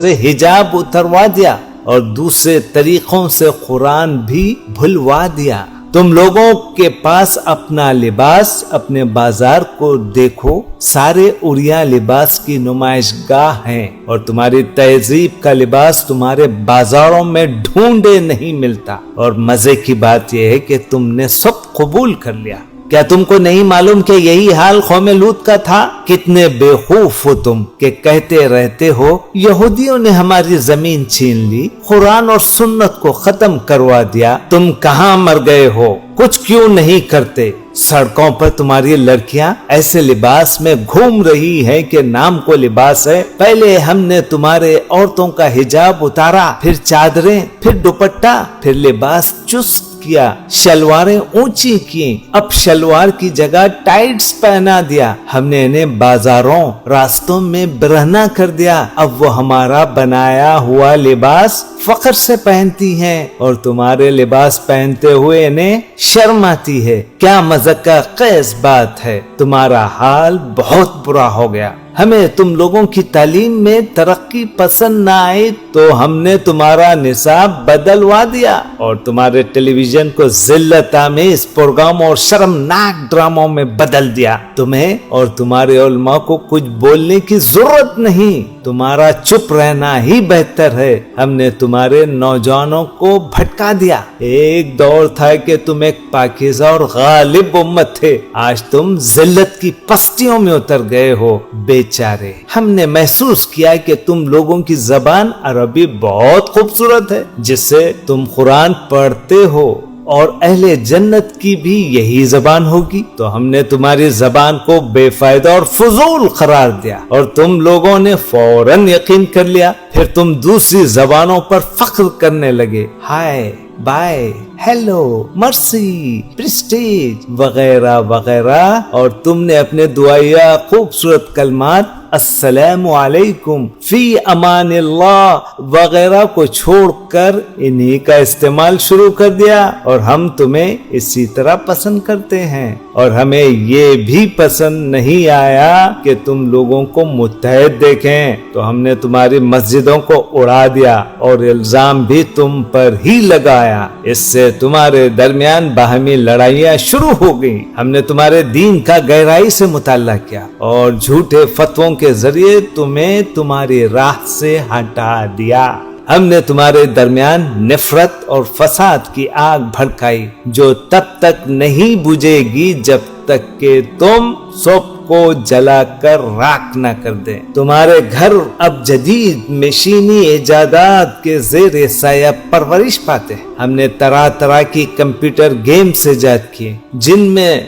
سے حجاب اتروا دیا اور دوسرے طریقوں سے قرآن بھی بھلوا دیا۔ تم لوگوں کے پاس اپنا لباس اپنے بازار کو دیکھو، سارے عریاں لباس کی نمائش گاہ ہیں، اور تمہاری تہذیب کا لباس تمہارے بازاروں میں ڈھونڈے نہیں ملتا۔ اور مزے کی بات یہ ہے کہ تم نے سب قبول کر لیا۔ کیا تم کو نہیں معلوم کہ یہی حال قوم لوط کا تھا؟ کتنے بیوقوف ہو تم کہ کہتے رہتے ہو یہودیوں نے ہماری زمین چھین لی، قرآن اور سنت کو ختم کروا دیا۔ تم کہاں مر گئے ہو؟ کچھ کیوں نہیں کرتے؟ سڑکوں پر تمہاری لڑکیاں ایسے لباس میں گھوم رہی ہیں کہ نام کو لباس ہے۔ پہلے ہم نے تمہارے عورتوں کا حجاب اتارا، پھر چادریں، پھر دوپٹہ، پھر لباس چست کیا، شلواریں اونچی کی، اب شلوار کی جگہ ٹائٹس پہنا دیا۔ ہم نے انہیں بازاروں راستوں میں برہنہ کر دیا۔ اب وہ ہمارا بنایا ہوا لباس فخر سے پہنتی ہیں، اور تمہارے لباس پہنتے ہوئے انہیں شرم آتی ہے۔ کیا مذاق کا خیز بات ہے، تمہارا حال بہت برا ہو گیا۔ ہمیں تم لوگوں کی تعلیم میں ترقی پسند نہ آئی تو ہم نے تمہارا نصاب بدلوا دیا اور تمہارے ٹیلی ویژن کو ذلت آمیز پروگرام اور شرمناک ڈراموں میں بدل دیا۔ تمہیں اور تمہارے علماء کو کچھ بولنے کی ضرورت نہیں، تمہارا چپ رہنا ہی بہتر ہے۔ ہم نے تمہارے نوجوانوں کو بھٹکا دیا۔ ایک دور تھا کہ تم ایک پاکیزہ اور غالب امت تھے، آج تم ذلت کی پستیوں میں اتر گئے ہو۔ بیچارے، ہم نے محسوس کیا کہ تم لوگوں کی زبان عربی بہت خوبصورت ہے جس سے تم قرآن پڑھتے ہو، اور اہل جنت کی بھی یہی زبان ہوگی، تو ہم نے تمہاری زبان کو بے فائدہ اور فضول قرار دیا، اور تم لوگوں نے فوراً یقین کر لیا۔ پھر تم دوسری زبانوں پر فخر کرنے لگے، ہائے، بائے، ہیلو، مرسی، پریسٹیج وغیرہ وغیرہ، اور تم نے اپنے دعائیہ خوبصورت کلمات السلام علیکم، فی امان اللہ وغیرہ کو چھوڑ کر انہی کا استعمال شروع کر دیا، اور ہم تمہیں اسی طرح پسند کرتے ہیں، اور ہمیں یہ بھی پسند نہیں آیا کہ تم لوگوں کو متحد دیکھیں، تو ہم نے تمہاری مسجدوں کو اڑا دیا اور الزام بھی تم پر ہی لگایا۔ اس سے تمہارے درمیان باہمی لڑائیاں شروع ہو گئیں۔ ہم نے تمہارے دین کا گہرائی سے مطالعہ کیا اور جھوٹے فتووں کے ذریعے تمہیں تمہاری راہ سے ہٹا دیا۔ ہم نے تمہارے درمیان نفرت اور فساد کی آگ بھڑکائی جو تب تک نہیں بجھے گی جب تک کہ تم سب کو جلا کر راکھ نہ کر دیں۔ تمہارے گھر اب جدید مشینی ایجادات کے زیر سایہ پرورش پاتے ہیں۔ ہم نے طرح طرح کی کمپیوٹر گیمز ایجاد کیے جن میں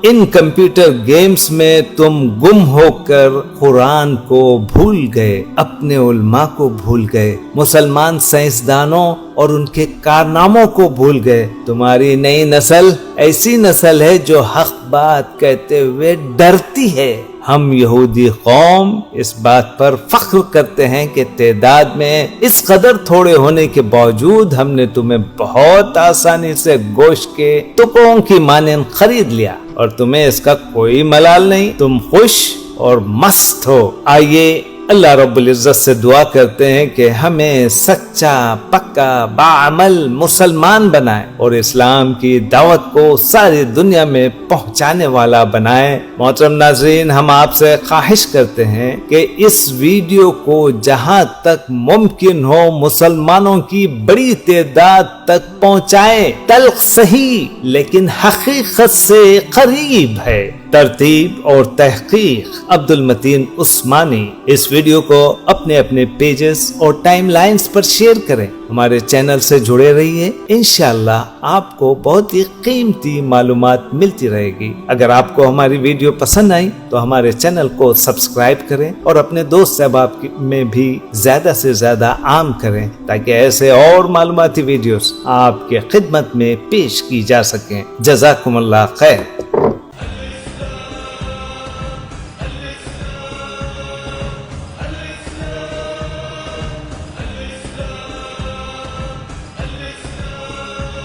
ان کمپیوٹر گیمز میں تم گم ہو کر قرآن کو بھول گئے، اپنے علماء کو بھول گئے، مسلمان سائنسدانوں اور ان کے کارناموں کو بھول گئے۔ تمہاری نئی نسل ایسی نسل ہے جو حق بات کہتے ہوئے ڈرتی ہے۔ ہم یہودی قوم اس بات پر فخر کرتے ہیں کہ تعداد میں اس قدر تھوڑے ہونے کے باوجود ہم نے تمہیں بہت آسانی سے گوشت کے ٹکڑوں کی مانند خرید لیا، اور تمہیں اس کا کوئی ملال نہیں، تم خوش اور مست ہو۔ آئیے اللہ رب العزت سے دعا کرتے ہیں کہ ہمیں سچا پکا باعمل مسلمان بنائے اور اسلام کی دعوت کو ساری دنیا میں پہنچانے والا بنائے۔ محترم ناظرین، ہم آپ سے خواہش کرتے ہیں کہ اس ویڈیو کو جہاں تک ممکن ہو مسلمانوں کی بڑی تعداد تک پہنچائیں۔ تلخ صحیح لیکن حقیقت سے قریب ہے۔ ترتیب اور تحقیق عبد المتین عثمانی۔ اس ویڈیو کو اپنے پیجز اور ٹائم لائنز پر شیئر کریں، ہمارے چینل سے جڑے رہیے، انشاءاللہ آپ کو بہت ہی قیمتی معلومات ملتی رہے گی۔ اگر آپ کو ہماری ویڈیو پسند آئی تو ہمارے چینل کو سبسکرائب کریں اور اپنے دوست احباب میں بھی زیادہ سے زیادہ عام کریں تاکہ ایسے اور معلوماتی ویڈیوز آپ کے خدمت میں پیش کی جا سکیں۔ جزاکم اللہ خیر۔